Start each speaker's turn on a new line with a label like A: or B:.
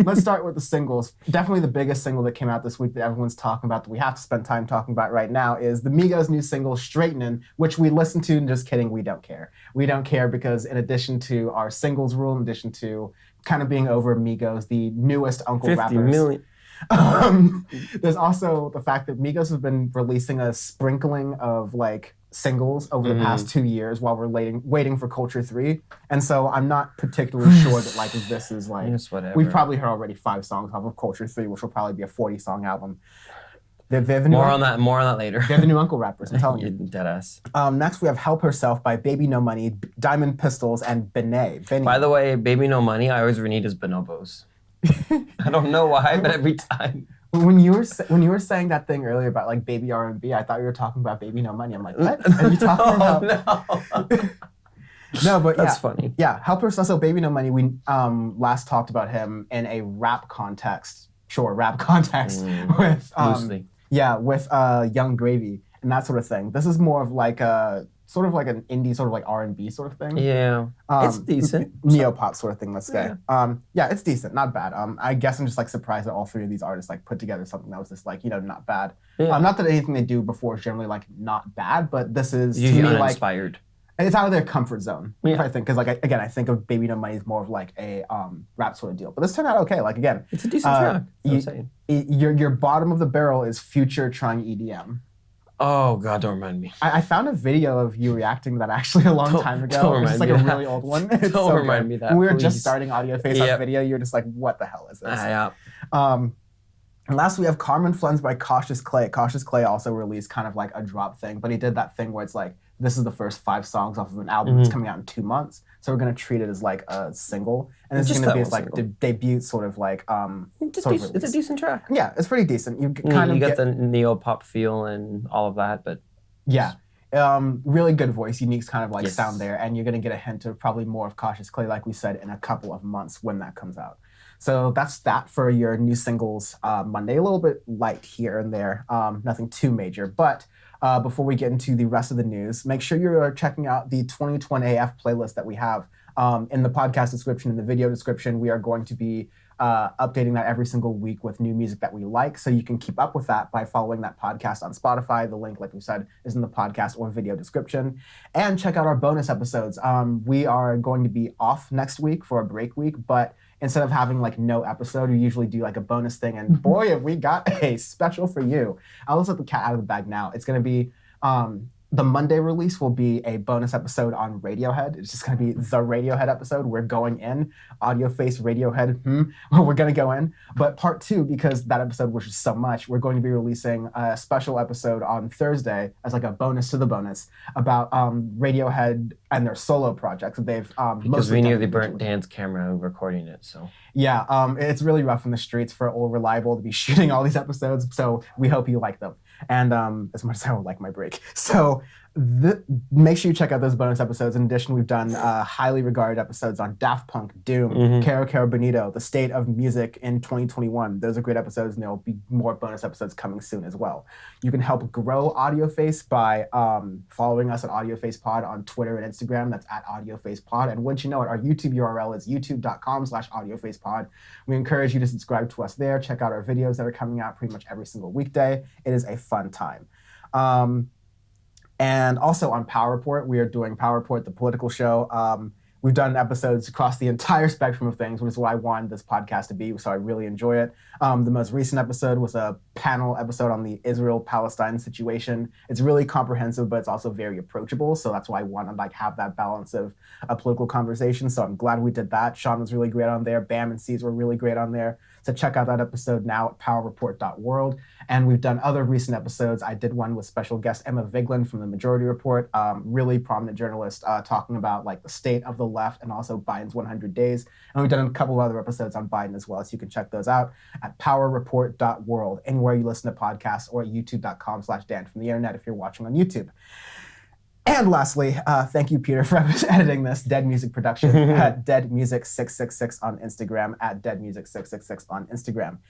A: Let's start with the singles. Definitely the biggest single that came out this week that everyone's talking about, that we have to spend time talking about right now, is the Migos' new single, Straightenin', which we listened to, and just kidding, we don't care. We don't care because in addition to our singles rule, in addition to kind of being over Migos, the newest Uncle
B: 50
A: rappers.
B: million.
A: There's also the fact that Migos have been releasing a sprinkling of like singles over the past 2 years while we're waiting for Culture 3. And so I'm not particularly sure that like this is like, we've probably heard already 5 songs off of Culture 3, which will probably be a 40-song album. They're the
B: more on that later.
A: They're the new Uncle rappers, I'm telling you.
B: Deadass.
A: Next we have Help Herself by Baby No Money, Diamond Pistols, and bbno.
B: By the way, Baby No Money, I always read as bonobos. I don't know why, but every time.
A: When you were saying that thing earlier about like baby R&B, I thought you were talking about Baby No Money. I'm like, what? Are you talking about?
B: No.
A: No, but
B: that's funny.
A: Yeah, Help Herself. So Baby No Money. We last talked about him in a rap context. Sure, rap context with
B: loosely.
A: Yeah, with Young Gravy and that sort of thing. This is more of like a sort of like an indie sort of like R&B sort of thing.
B: Yeah, it's decent.
A: Neo-pop sort of thing, let's say. Yeah, it's decent, not bad. I guess I'm just like surprised that all 3 of these artists like put together something that was just like, not bad.
B: Yeah.
A: Not that anything they do before is generally like not bad, but this is
B: usually
A: to me
B: uninspired.
A: Like, it's out of their comfort zone.
B: Yeah.
A: I think, because like again, I think of Baby No Money as more of like a rap sort of deal. But this turned out okay. Like again,
B: it's a decent track. I'm saying.
A: Your bottom of the barrel is Future trying EDM.
B: Oh God, don't remind me.
A: I found a video of you reacting to that actually a long time ago. It's like a really old one.
B: Don't remind me that.
A: When we were just starting Audioface on video, you were just like, what the hell is this?
B: Yeah.
A: And last we have Carmen Flens by Cautious Clay. Cautious Clay also released kind of like a drop thing, but he did that thing where it's like, this is the first 5 songs off of an album that's coming out in 2 months. So we're gonna treat it as like a single. And it's gonna be his like debut sort of like
B: it's a decent track.
A: Yeah, it's pretty decent. You
B: get the neo-pop feel and all of that, but
A: yeah. Really good voice, unique kind of like sound there, and you're gonna get a hint of probably more of Cautious Clay, like we said, in a couple of months when that comes out. So that's that for your new singles Monday. A little bit light here and there, nothing too major. But before we get into the rest of the news, make sure you're checking out the 2020 AF playlist that we have in the podcast description, in the video description. We are going to be updating that every single week with new music that we like. So you can keep up with that by following that podcast on Spotify. The link, like we said, is in the podcast or video description. And check out our bonus episodes. We are going to be off next week for a break week, but instead of having like no episode, we usually do like a bonus thing. And boy, have we got a special for you. I'll just let the cat out of the bag now. It's going to be the Monday release will be a bonus episode on Radiohead. It's just going to be the Radiohead episode. We're going in. Audioface, Radiohead, we're going to go in. But part 2, because that episode was just so much, we're going to be releasing a special episode on Thursday as like a bonus to the bonus about Radiohead and their solo projects. They've
B: because we nearly burnt Dan's camera recording it, so.
A: Yeah, it's really rough in the streets for Old Reliable to be shooting all these episodes, so we hope you like them. And as much as I would like my break. So make sure you check out those bonus episodes. In addition, we've done highly regarded episodes on Daft Punk, Doom, Caro Caro Bonito, the state of music in 2021. Those are great episodes, and there will be more bonus episodes coming soon as well. You can help grow Audioface by following us at Audioface Pod on Twitter and Instagram. That's at Audioface Pod. And once you know it, our YouTube URL is youtube.com/AudiofacePod. We encourage you to subscribe to us there. Check out our videos that are coming out pretty much every single weekday. It is a fun time. And also on Power Report, we are doing Power Report, the political show. We've done episodes across the entire spectrum of things, which is what I wanted this podcast to be, so I really enjoy it. The most recent episode was a panel episode on the Israel-Palestine situation. It's really comprehensive, but it's also very approachable, so that's why I want to like have that balance of a political conversation, so I'm glad we did that. Sean was really great on there. Bam and C's were really great on there. So check out that episode now at powerreport.world. And we've done other recent episodes. I did one with special guest Emma Vigeland from the Majority Report, really prominent journalist talking about like the state of the left and also Biden's 100 days. And we've done a couple of other episodes on Biden as well. So you can check those out at powerreport.world, anywhere you listen to podcasts, or at youtube.com/Dan from the internet if you're watching on YouTube. And lastly, thank you, Peter, for editing this. Dead Music Production at Dead Music 666 on Instagram, at Dead Music 666 on Instagram.